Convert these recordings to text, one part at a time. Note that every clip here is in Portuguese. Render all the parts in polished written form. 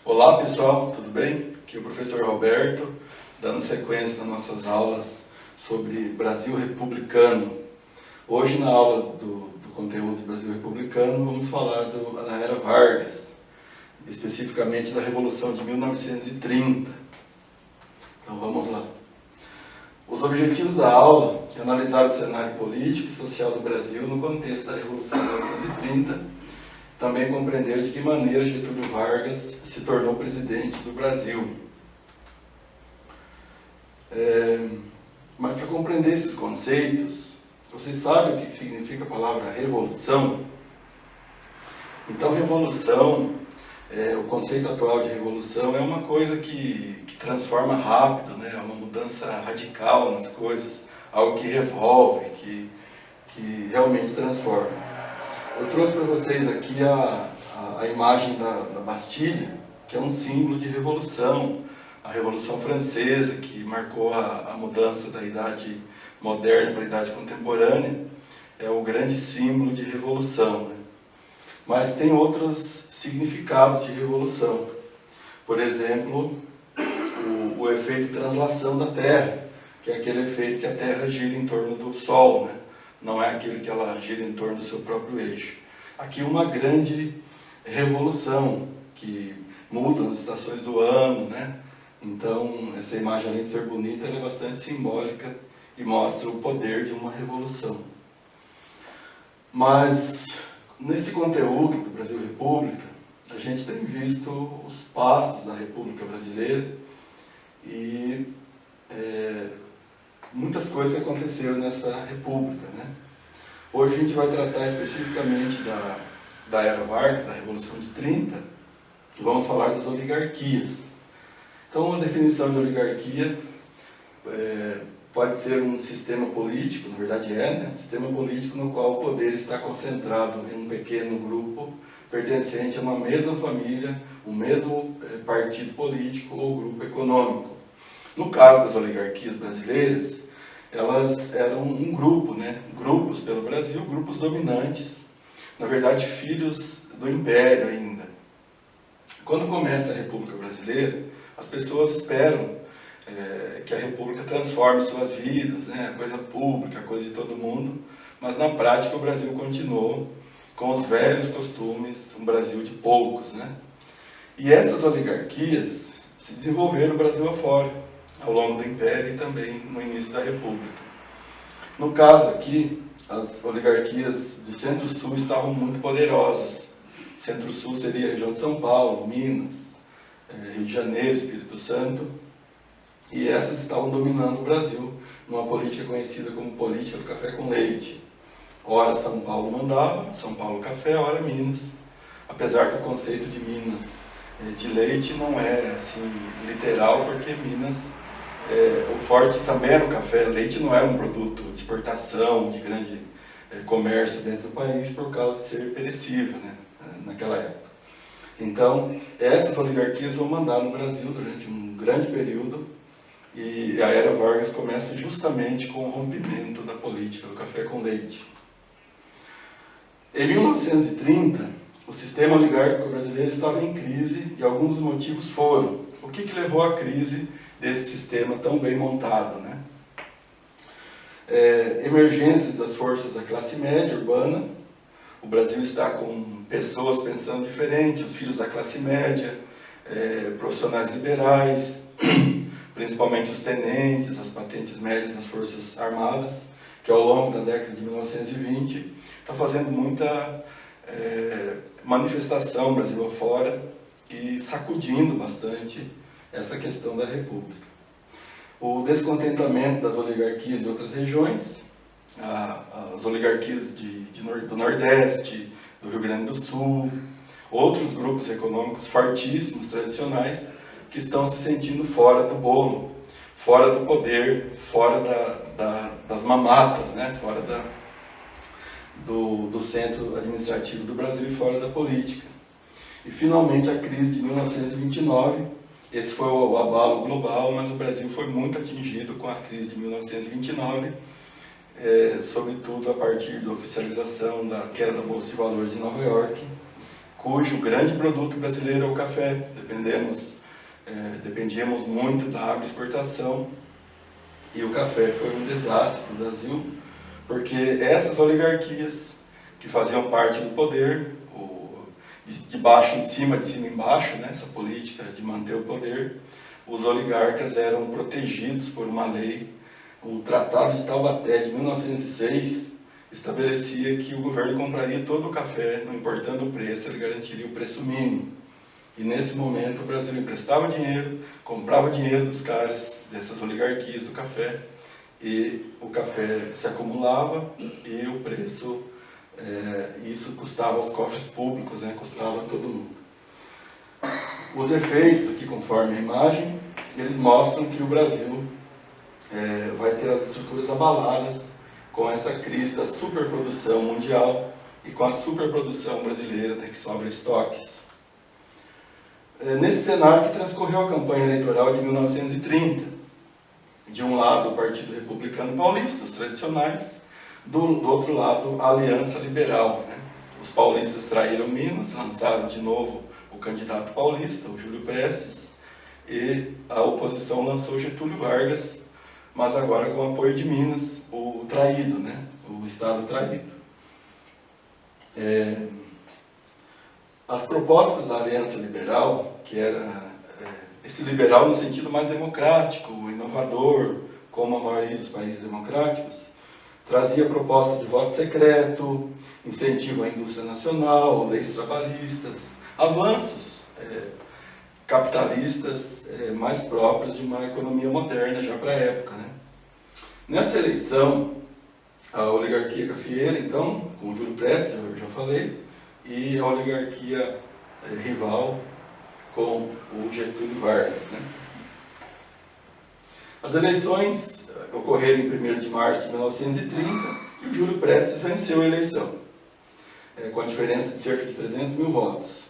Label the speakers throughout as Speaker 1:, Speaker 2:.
Speaker 1: Olá pessoal, tudo bem? Aqui é o professor Roberto, dando sequência nas nossas aulas sobre Brasil republicano. Hoje, na aula do conteúdo do Brasil republicano, vamos falar da Era Vargas, especificamente da Revolução de 1930. Então vamos lá. Os objetivos da aula é analisar o cenário político e social do Brasil no contexto da Revolução de 1930, também compreender de que maneira Getúlio Vargas se tornou presidente do Brasil. Mas para compreender esses conceitos, vocês sabem o que significa a palavra revolução? Então, revolução, o conceito atual de revolução é uma coisa que transforma rápido, né? É uma mudança radical nas coisas, algo que revolve, que realmente transforma. Eu trouxe para vocês aqui a imagem da Bastilha, que é um símbolo de revolução, a Revolução Francesa, que marcou a mudança da idade moderna para a idade contemporânea, é o grande símbolo de revolução, né? Mas tem outros significados de revolução. Por exemplo, o efeito translação da Terra, que é aquele efeito que a Terra gira em torno do Sol, né? Não é aquele que ela gira em torno do seu próprio eixo. Aqui uma grande revolução, que muda as estações do ano, né? Então, essa imagem, além de ser bonita, ela é bastante simbólica e mostra o poder de uma revolução. Mas, nesse conteúdo do Brasil República, a gente tem visto os passos da República Brasileira e muitas coisas que aconteceram nessa república, né? Hoje a gente vai tratar especificamente da Era Vargas, da Revolução de 30, e vamos falar das oligarquias. Então, uma definição de oligarquia pode ser um sistema político, na verdade né? Um sistema político no qual o poder está concentrado em um pequeno grupo pertencente a uma mesma família, um mesmo partido político ou grupo econômico. No caso das oligarquias brasileiras, elas eram um grupo, né? Grupos pelo Brasil, grupos dominantes, na verdade filhos do Império ainda. Quando começa a República Brasileira, as pessoas esperam que a República transforme suas vidas, né? A coisa pública, a coisa de todo mundo, mas na prática o Brasil continuou com os velhos costumes, um Brasil de poucos, né? E essas oligarquias se desenvolveram no Brasil afora, ao longo do Império e também no início da República. No caso aqui, as oligarquias do Centro-Sul estavam muito poderosas. Centro-Sul seria a região de São Paulo, Minas, Rio de Janeiro, Espírito Santo, e essas estavam dominando o Brasil numa política conhecida como política do café com leite. Ora São Paulo mandava, São Paulo café, ora Minas. Apesar que o conceito de Minas de leite não é assim literal, porque Minas o forte também era o café. Leite não era um produto de exportação, de grande comércio dentro do país, por causa de ser perecível, né, naquela época. Então, essas oligarquias vão mandar no Brasil durante um grande período, e a Era Vargas começa justamente com o rompimento da política do café com leite. Em 1930, o sistema oligárquico brasileiro estava em crise e alguns dos motivos foram: o que levou à crise desse sistema tão bem montado, né? Emergências das forças da classe média urbana. O Brasil está com pessoas pensando diferente, os filhos da classe média, profissionais liberais, principalmente os tenentes, as patentes médias das forças armadas, que ao longo da década de 1920 está fazendo muita manifestação Brasil afora e sacudindo bastante essa questão da República. O descontentamento das oligarquias de outras regiões, as oligarquias do Nordeste, do Rio Grande do Sul, outros grupos econômicos fortíssimos, tradicionais, que estão se sentindo fora do bolo, fora do poder, fora das mamatas, né? Fora do centro administrativo do Brasil e fora da política. E finalmente a crise de 1929, esse foi o abalo global, mas o Brasil foi muito atingido com a crise de 1929, sobretudo a partir da oficialização da queda da Bolsa de Valores de Nova York, cujo grande produto brasileiro é o café. dependíamos muito da agroexportação, e o café foi um desastre para o Brasil, porque essas oligarquias que faziam parte do poder, de baixo em cima, de cima embaixo, né, essa política de manter o poder, os oligarcas eram protegidos por uma lei. O Tratado de Taubaté de 1906 estabelecia que o governo compraria todo o café, não importando o preço, ele garantiria o preço mínimo. E nesse momento o Brasil emprestava dinheiro, comprava dinheiro dos caras, dessas oligarquias do café, e o café se acumulava e o preço, isso custava aos cofres públicos, né, custava a todo mundo. Os efeitos, aqui conforme a imagem, eles mostram que o Brasil vai ter as estruturas abaladas com essa crise da superprodução mundial e com a superprodução brasileira, que sobra estoques. Nesse cenário que transcorreu a campanha eleitoral de 1930, de um lado o Partido Republicano Paulista, os tradicionais, do outro lado a Aliança Liberal, né? Os paulistas traíram Minas, lançaram de novo o candidato paulista, o Júlio Prestes, e a oposição lançou Getúlio Vargas, mas agora com o apoio de Minas, o traído, né? O Estado traído. As propostas da Aliança Liberal, que era esse liberal no sentido mais democrático, inovador, como a maioria dos países democráticos, trazia propostas de voto secreto, incentivo à indústria nacional, leis trabalhistas, avanços capitalistas mais próprios de uma economia moderna já para a época, né? Nessa eleição, a oligarquia cafeeira, então, com o Júlio Prestes, eu já falei, e a oligarquia rival com o Getúlio Vargas, né? As eleições ocorreram em 1º de março de 1930 e o Júlio Prestes venceu a eleição, com a diferença de cerca de 300 mil votos.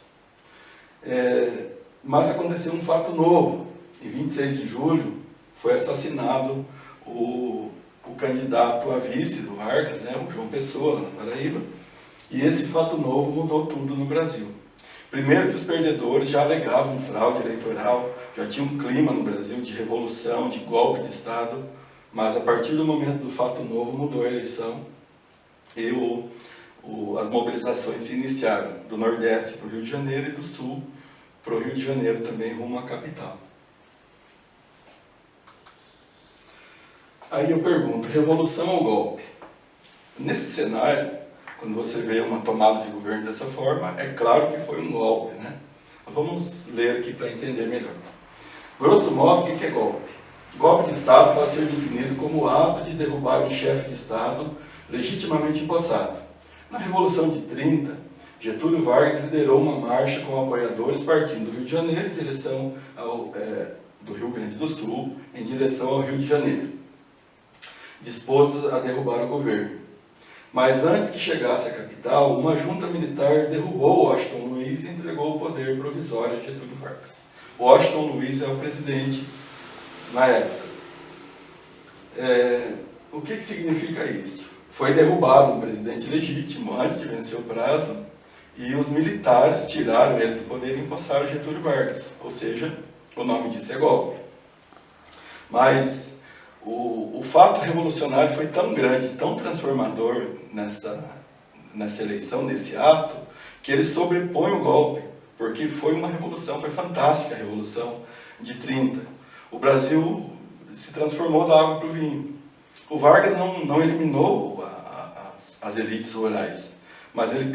Speaker 1: Mas aconteceu um fato novo. Em 26 de julho foi assassinado o candidato a vice do Vargas, né, o João Pessoa, na Paraíba, e esse fato novo mudou tudo no Brasil. Primeiro que os perdedores já alegavam fraude eleitoral, já tinha um clima no Brasil de revolução, de golpe de Estado, mas a partir do momento do fato novo mudou a eleição e as mobilizações se iniciaram, do Nordeste para o Rio de Janeiro e do Sul para o Rio de Janeiro também, rumo à capital. Aí eu pergunto, revolução ou golpe? Nesse cenário, quando você vê uma tomada de governo dessa forma, é claro que foi um golpe, né? Vamos ler aqui para entender melhor. Grosso modo, o que é golpe? Golpe de Estado pode ser definido como o ato de derrubar um chefe de Estado legitimamente empossado. Na Revolução de 30, Getúlio Vargas liderou uma marcha com apoiadores partindo do Rio de Janeiro em direção do Rio Grande do Sul, em direção ao Rio de Janeiro, dispostos a derrubar o governo. Mas antes que chegasse à capital, uma junta militar derrubou Washington Luiz e entregou o poder provisório a Getúlio Vargas. Washington Luiz é o presidente na época. O que significa isso? Foi derrubado um presidente legítimo antes de vencer o prazo e os militares tiraram ele do poder e empossaram Getúlio Vargas. Ou seja, o nome disso é golpe. Mas o fato revolucionário foi tão grande, tão transformador nessa eleição, nesse ato, que ele sobrepõe o golpe, porque foi uma revolução, foi fantástica a Revolução de 30. O Brasil se transformou da água para o vinho. O Vargas não eliminou as elites rurais, mas ele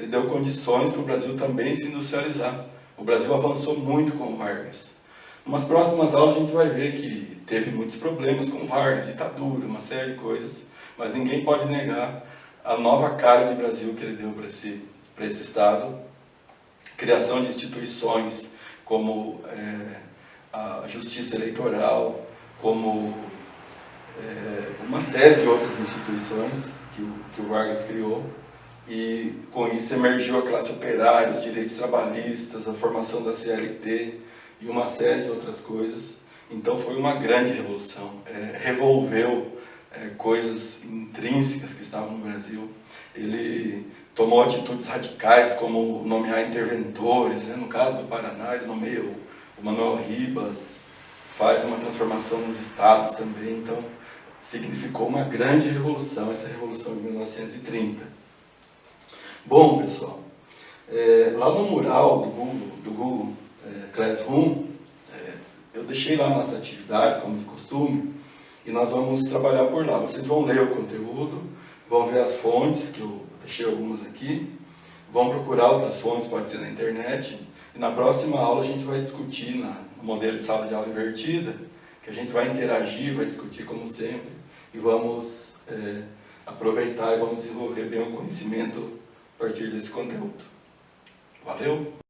Speaker 1: deu condições para o Brasil também se industrializar. O Brasil avançou muito com o Vargas. Nas próximas aulas a gente vai ver que teve muitos problemas com Vargas, ditadura, uma série de coisas, mas ninguém pode negar a nova cara de Brasil que ele deu para esse Estado. Criação de instituições como a Justiça Eleitoral, como uma série de outras instituições que o Vargas criou, e com isso emergiu a classe operária, os direitos trabalhistas, a formação da CLT e uma série de outras coisas. Então foi uma grande revolução, revolveu coisas intrínsecas que estavam no Brasil. Ele tomou atitudes radicais, como nomear interventores, né? No caso do Paraná, ele nomeia o Manuel Ribas, faz uma transformação nos estados também, então significou uma grande revolução, essa revolução de 1930. Bom, pessoal, lá no mural do Google Classroom, eu deixei lá nossa atividade, como de costume, e nós vamos trabalhar por lá. Vocês vão ler o conteúdo, vão ver as fontes, que eu deixei algumas aqui, vão procurar outras fontes, pode ser na internet, e na próxima aula a gente vai discutir no modelo de sala de aula invertida, que a gente vai interagir, vai discutir como sempre, e vamos aproveitar e vamos desenvolver bem o conhecimento a partir desse conteúdo. Valeu!